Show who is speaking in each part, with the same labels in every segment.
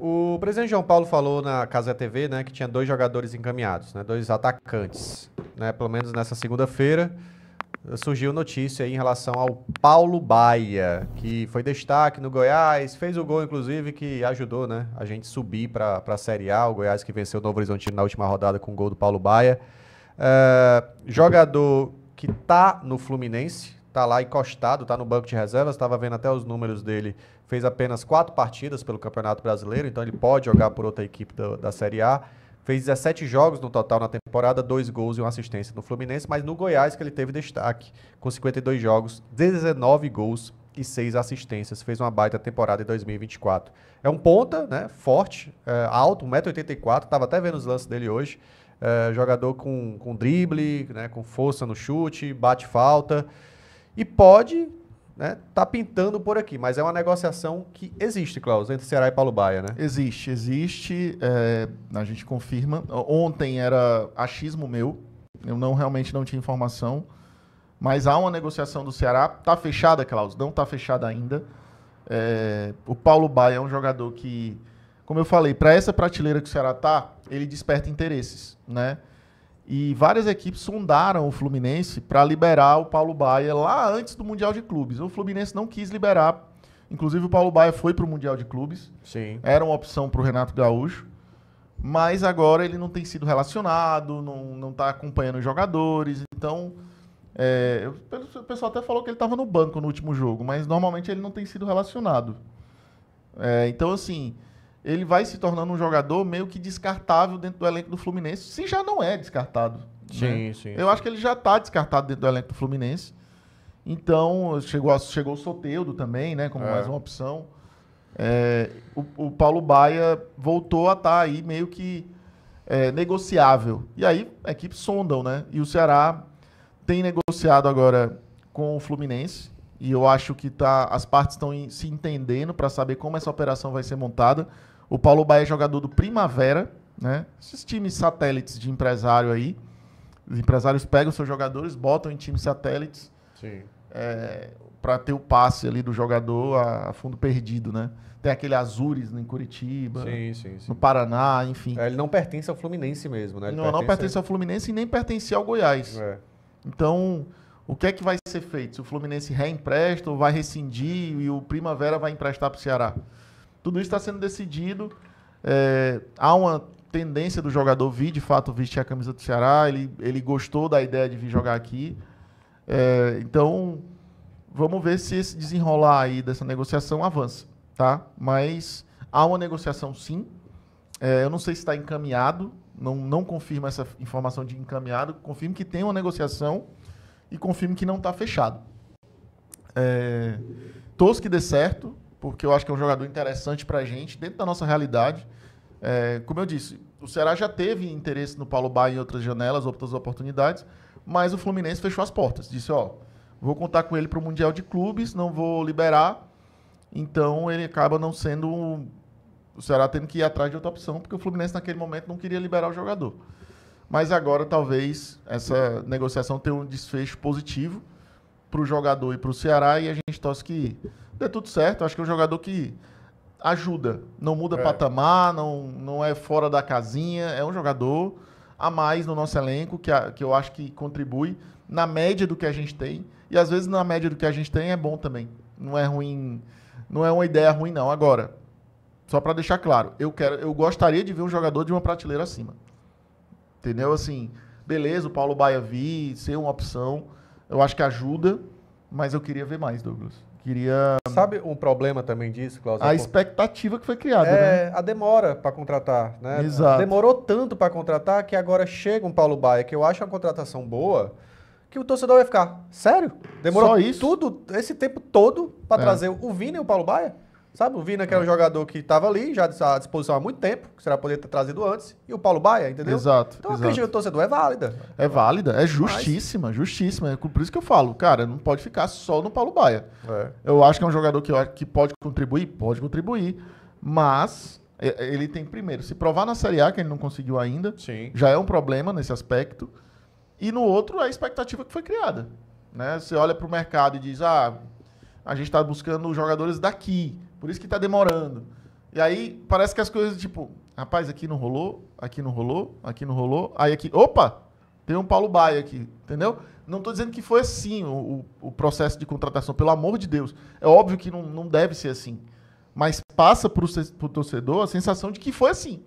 Speaker 1: O presidente João Paulo falou na Casa TV, né, que tinha 2 jogadores encaminhados, né, 2 atacantes, né, pelo menos nessa segunda-feira surgiu notícia aí em relação ao Paulo Baia, que foi destaque no Goiás, fez o gol inclusive que ajudou, né, a gente subir para a Série A, o Goiás que venceu o Novo Horizontino na última rodada com o gol do Paulo Baia. Jogador que tá no Fluminense, tá lá encostado, tá no banco de reservas, estava vendo até os números dele, fez apenas 4 partidas pelo Campeonato Brasileiro, então ele pode jogar por outra equipe da Série A. Fez 17 jogos no total na temporada, 2 gols e 1 assistência no Fluminense, mas no Goiás que ele teve destaque, com 52 jogos, 19 gols e 6 assistências. Fez uma baita temporada em 2024. É um ponta, né, forte, alto, 1,84 m, estava até vendo os lances dele hoje. Jogador com drible, né, com força no chute, bate falta. E pode, né, tá pintando por aqui, mas é uma negociação que existe, Klaus, entre Ceará e Paulo Baia, né?
Speaker 2: Existe. A gente confirma. Ontem era achismo meu, eu realmente não tinha informação, mas há uma negociação do Ceará. Tá fechada, Klaus? Não tá fechada ainda. O Paulo Baia é um jogador que, como eu falei, para essa prateleira que o Ceará tá, ele desperta interesses, né? E várias equipes sondaram o Fluminense para liberar o Paulo Baia lá antes do Mundial de Clubes. O Fluminense não quis liberar. Inclusive o Paulo Baia foi para o Mundial de Clubes.
Speaker 1: Sim.
Speaker 2: Era uma opção para o Renato Gaúcho. Mas agora ele não tem sido relacionado, não está acompanhando os jogadores. Então, o pessoal até falou que ele estava no banco no último jogo, mas normalmente ele não tem sido relacionado. Então, assim, ele vai se tornando um jogador meio que descartável dentro do elenco do Fluminense, se já não é descartado.
Speaker 1: Sim,
Speaker 2: né?
Speaker 1: sim.
Speaker 2: Eu acho que ele já está descartado dentro do elenco do Fluminense. Então, chegou o Soteldo também, né, como mais uma opção. O Paulo Baia voltou a estar aí meio que negociável. E aí, a equipe sondam, né? E o Ceará tem negociado agora com o Fluminense. E eu acho que as partes estão se entendendo para saber como essa operação vai ser montada. O Paulo Baia é jogador do Primavera, né? Esses times satélites de empresário aí. Os empresários pegam seus jogadores, botam em times satélites para ter o passe ali do jogador a fundo perdido, né? Tem aquele Azures em Curitiba,
Speaker 1: sim.
Speaker 2: no Paraná, enfim.
Speaker 1: Ele não pertence ao Fluminense mesmo, né? Ele
Speaker 2: não pertence ao Fluminense e nem pertence ao Goiás. Então, o que é que vai ser feito? Se o Fluminense reempresta ou vai rescindir e o Primavera vai emprestar para o Ceará? Tudo isso está sendo decidido. Há uma tendência do jogador vir, de fato, vestir a camisa do Ceará. Ele gostou da ideia de vir jogar aqui. Então, vamos ver se esse desenrolar aí dessa negociação avança, tá? Mas há uma negociação, sim. Eu não sei se está encaminhado. Não confirmo essa informação de encaminhado. Confirmo que tem uma negociação e confirmo que não está fechado. Torço que dê certo, porque eu acho que é um jogador interessante para a gente, dentro da nossa realidade. Como eu disse, o Ceará já teve interesse no Paulo Baia em outras janelas, outras oportunidades, mas o Fluminense fechou as portas. Disse, vou contar com ele para o Mundial de Clubes, não vou liberar. Então ele acaba não sendo... O Ceará tendo que ir atrás de outra opção, porque o Fluminense naquele momento não queria liberar o jogador. Mas agora talvez essa negociação tenha um desfecho positivo para o jogador e para o Ceará, e a gente torce que dê tudo certo. Acho que é um jogador que ajuda, não muda patamar, não é fora da casinha, é um jogador a mais no nosso elenco, que eu acho que contribui na média do que a gente tem, e às vezes na média do que a gente tem é bom também. Não é ruim, não é uma ideia ruim não. Agora, só para deixar claro, eu gostaria de ver um jogador de uma prateleira acima. Entendeu? Assim, beleza, o Paulo Baia vir, ser uma opção, eu acho que ajuda, mas eu queria ver mais, Douglas.
Speaker 1: Sabe um problema também disso, Klaus?
Speaker 2: A expectativa que foi criada, né?
Speaker 1: A demora para contratar, né?
Speaker 2: Exato.
Speaker 1: Demorou tanto para contratar que agora chega um Paulo Baia, que eu acho uma contratação boa, que o torcedor vai ficar, sério? Demorou
Speaker 2: Só isso?
Speaker 1: tudo, esse tempo todo para trazer o Vina e o Paulo Baia? Sabe, o Vina que era um jogador que estava ali, já à disposição há muito tempo, que será poder ter trazido antes, e o Paulo Baia, entendeu?
Speaker 2: Exato.
Speaker 1: Então a crítica do torcedor é válida.
Speaker 2: É válida, é justíssima. É por isso que eu falo, cara, não pode ficar só no Paulo Baia. Eu acho que é um jogador que pode contribuir, mas ele tem primeiro, se provar na Série A, que ele não conseguiu ainda, já é um problema nesse aspecto, e no outro é a expectativa que foi criada. Né? Você olha para o mercado e diz, a gente está buscando jogadores daqui, por isso que está demorando. E aí parece que as coisas, tipo, rapaz, aqui não rolou, aqui não rolou, aqui não rolou. Aí aqui, opa, tem um Paulo Baia aqui, entendeu? Não estou dizendo que foi assim o processo de contratação, pelo amor de Deus. É óbvio que não deve ser assim. Mas passa para o torcedor a sensação de que foi assim.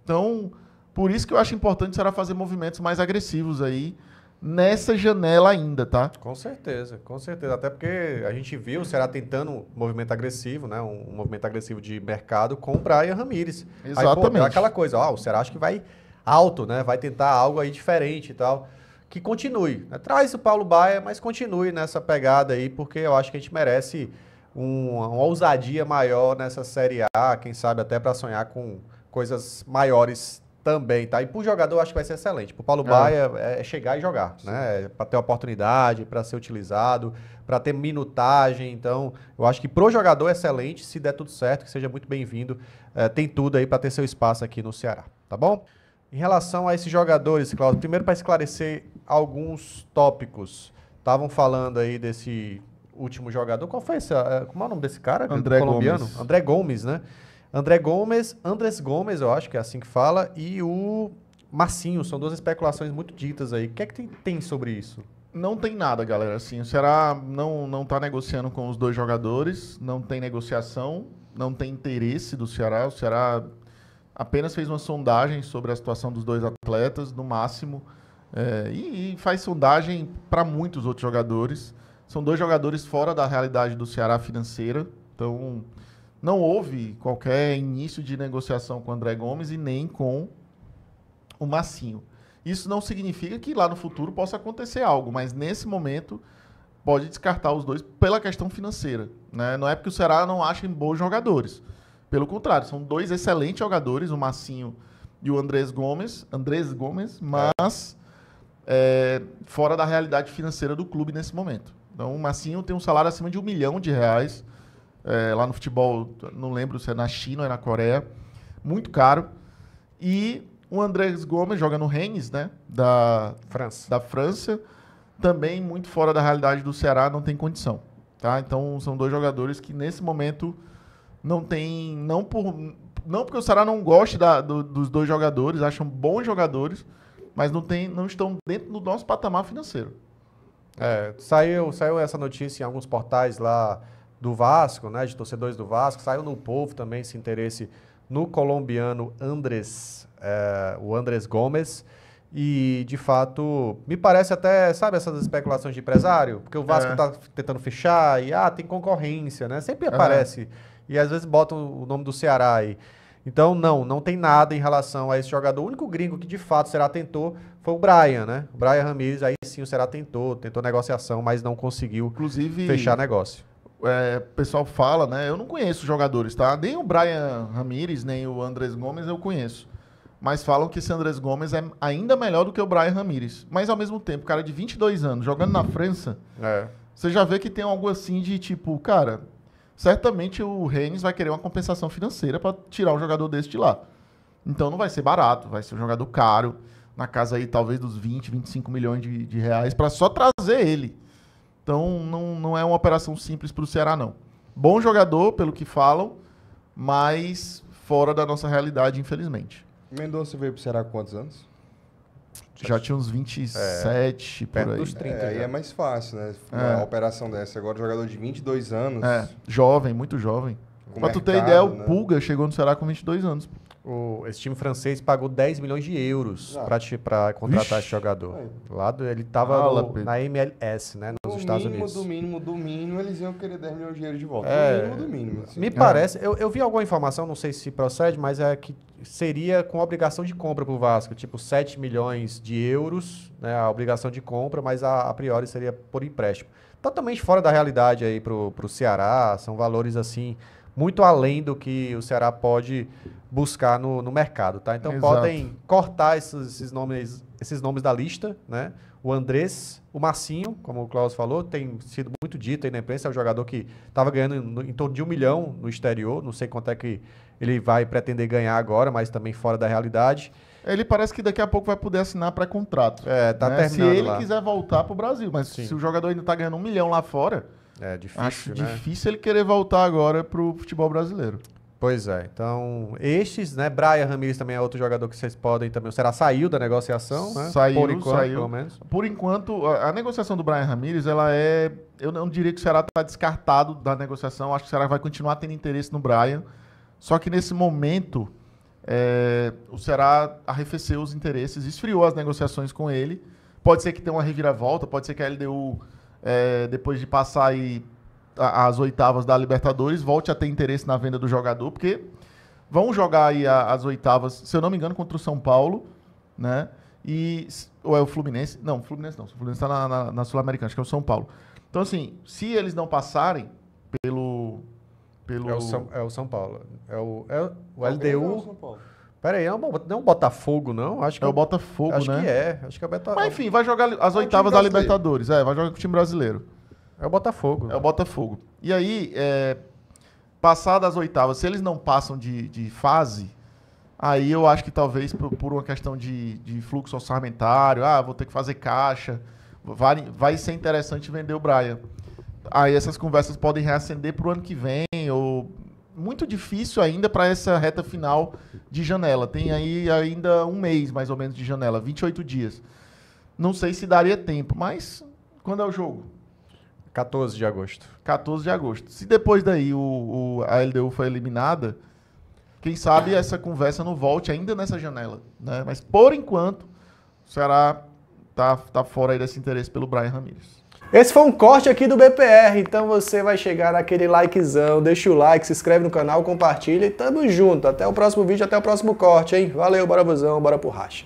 Speaker 2: Então, por isso que eu acho importante o Ceará fazer movimentos mais agressivos aí, nessa janela ainda, tá?
Speaker 1: Com certeza, com certeza. Até porque a gente viu o Ceará tentando um movimento agressivo, né? Um movimento agressivo de mercado com o Brian Ramires.
Speaker 2: Exatamente.
Speaker 1: Aí, pô, aquela coisa, o Ceará acho que vai alto, né? Vai tentar algo aí diferente e tal. Que continue, né? Traz o Paulo Baia, mas continue nessa pegada aí, porque eu acho que a gente merece uma ousadia maior nessa Série A, quem sabe até para sonhar com coisas maiores também, tá? E pro jogador acho que vai ser excelente. Pro Paulo Baia é chegar e jogar, né? Para ter oportunidade, para ser utilizado, para ter minutagem. Então, eu acho que pro jogador é excelente, se der tudo certo, que seja muito bem-vindo. Tem tudo aí para ter seu espaço aqui no Ceará, tá bom? Em relação a esses jogadores, Cláudio, primeiro para esclarecer alguns tópicos. Estavam falando aí desse último jogador. Qual foi esse? Como é o nome desse cara?
Speaker 2: André
Speaker 1: colombiano?
Speaker 2: Gomes.
Speaker 1: André Gomes, né? Andrés Gomes, eu acho que é assim que fala, e o Marcinho. São duas especulações muito ditas aí. O que é que tem sobre isso?
Speaker 2: Não tem nada, galera. Assim, o Ceará não tá negociando com os dois jogadores, não tem negociação, não tem interesse do Ceará. O Ceará apenas fez uma sondagem sobre a situação dos dois atletas, no máximo, e faz sondagem para muitos outros jogadores. São dois jogadores fora da realidade do Ceará financeira, então não houve qualquer início de negociação com o André Gomes e nem com o Massinho. Isso não significa que lá no futuro possa acontecer algo, mas nesse momento pode descartar os dois pela questão financeira, né? Não é porque o Ceará não acha bons jogadores. Pelo contrário, são dois excelentes jogadores, o Massinho e o Andrés Gomes, mas fora da realidade financeira do clube nesse momento. Então, o Massinho tem um salário acima de R$1 milhão, lá no futebol, não lembro se é na China ou é na Coreia, muito caro. E o Andrés Gomes joga no Rennes, né, da França, também muito fora da realidade do Ceará, não tem condição. Tá? Então, são dois jogadores que nesse momento não tem, não porque o Ceará não goste dos dois jogadores, acham bons jogadores, mas não estão dentro do nosso patamar financeiro.
Speaker 1: Saiu essa notícia em alguns portais lá do Vasco, né, de torcedores do Vasco, saiu no Povo também esse interesse no colombiano o Andrés Gomes, e de fato me parece até, sabe, essas especulações de empresário, porque o Vasco está tentando fechar e tem concorrência, né, sempre aparece. E às vezes botam o nome do Ceará aí. Então, não tem nada em relação a esse jogador. O único gringo que de fato o Ceará tentou foi o Brian, né? O Brian Ramires, aí sim o Ceará tentou negociação, mas não conseguiu, inclusive, fechar negócio.
Speaker 2: O pessoal fala, né? Eu não conheço os jogadores, tá? Nem o Brian Ramires, nem o Andrés Gomes eu conheço. Mas falam que esse Andrés Gomes é ainda melhor do que o Brian Ramires. Mas ao mesmo tempo, cara de 22 anos, jogando na França, você já vê que tem algo assim de tipo, cara, certamente o Rennes vai querer uma compensação financeira para tirar um jogador desse de lá. Então não vai ser barato, vai ser um jogador caro, na casa aí talvez dos 20, 25 milhões de reais para só trazer ele. Então não é uma operação simples para o Ceará, não. Bom jogador, pelo que falam, mas fora da nossa realidade, infelizmente.
Speaker 3: Mendonça veio para o Ceará com quantos anos?
Speaker 2: Já tinha uns 27 por aí.
Speaker 1: Dos 30
Speaker 3: aí é mais fácil, né? Uma operação dessa. Agora, jogador de 22 anos.
Speaker 2: Jovem, muito jovem. Pra tu ter ideia, o Pulga chegou no Ceará com 22 anos.
Speaker 1: Esse time francês pagou 10 milhões de euros para contratar esse jogador. Ele estava na MLS, né, nos Estados Unidos.
Speaker 3: Do mínimo, eles iam querer 10 milhões de euros de volta. Do mínimo. Assim.
Speaker 1: Me parece, eu vi alguma informação, não sei se procede, mas é que seria com obrigação de compra para o Vasco, tipo 7 milhões de euros, né, a obrigação de compra, mas a priori seria por empréstimo. Totalmente fora da realidade aí para o Ceará, são valores assim muito além do que o Ceará pode buscar no mercado, tá? Então podem cortar esses nomes da lista, né? O Andrés, o Massinho, como o Klaus falou, tem sido muito dito aí na imprensa, é um jogador que estava ganhando em torno de 1 milhão no exterior, não sei quanto é que ele vai pretender ganhar agora, mas também fora da realidade.
Speaker 2: Ele parece que daqui a pouco vai poder assinar pré-contrato.
Speaker 1: Tá terminando
Speaker 2: se ele
Speaker 1: lá.
Speaker 2: quiser voltar para o Brasil, mas se o jogador ainda está ganhando 1 milhão lá fora,
Speaker 1: difícil,
Speaker 2: acho
Speaker 1: né?
Speaker 2: difícil ele querer voltar agora para o futebol brasileiro.
Speaker 1: Pois é, então estes, né, Brian Ramírez também é outro jogador que vocês podem também, o Ceará saiu da negociação, né?
Speaker 2: Saiu,
Speaker 1: pelo menos.
Speaker 2: Por enquanto, a negociação do Brian Ramírez, ela é, eu não diria que o Ceará está descartado da negociação, acho que o Ceará vai continuar tendo interesse no Brian, só que nesse momento, o Ceará arrefeceu os interesses, esfriou as negociações com ele, pode ser que tenha uma reviravolta, pode ser que a LDU, depois de passar aí as oitavas da Libertadores, volte a ter interesse na venda do jogador, porque vão jogar aí as oitavas, se eu não me engano, contra o São Paulo, né? Ou é o Fluminense? Não, o Fluminense está na Sul-Americana, acho que é o São Paulo. Então, assim, se eles não passarem pelo...
Speaker 1: É o São Paulo. É o LDU... Pera aí, não é o Botafogo, não? Acho que
Speaker 2: é o Botafogo,
Speaker 1: acho
Speaker 2: né?
Speaker 1: Que é. Acho que é o Botafogo.
Speaker 2: Mas enfim, vai jogar as oitavas da Libertadores. Vai jogar com o time brasileiro.
Speaker 1: É o Botafogo.
Speaker 2: É o Botafogo. E aí, passar das oitavas, se eles não passam de fase, aí eu acho que talvez por uma questão de fluxo orçamentário, vou ter que fazer caixa, vai ser interessante vender o Brian. Aí essas conversas podem reacender para o ano que vem, ou muito difícil ainda para essa reta final de janela. Tem aí ainda um mês, mais ou menos, de janela, 28 dias. Não sei se daria tempo, mas quando é o jogo?
Speaker 1: 14 de agosto.
Speaker 2: 14 de agosto. Se depois daí a LDU foi eliminada, quem sabe essa conversa não volte ainda nessa janela, né? Mas, por enquanto, o Ceará tá fora aí desse interesse pelo Brian Ramírez.
Speaker 4: Esse foi um corte aqui do BPR, então você vai chegar naquele likezão, deixa o like, se inscreve no canal, compartilha e tamo junto. Até o próximo vídeo, até o próximo corte, hein? Valeu, bora Vozão, bora pro racha.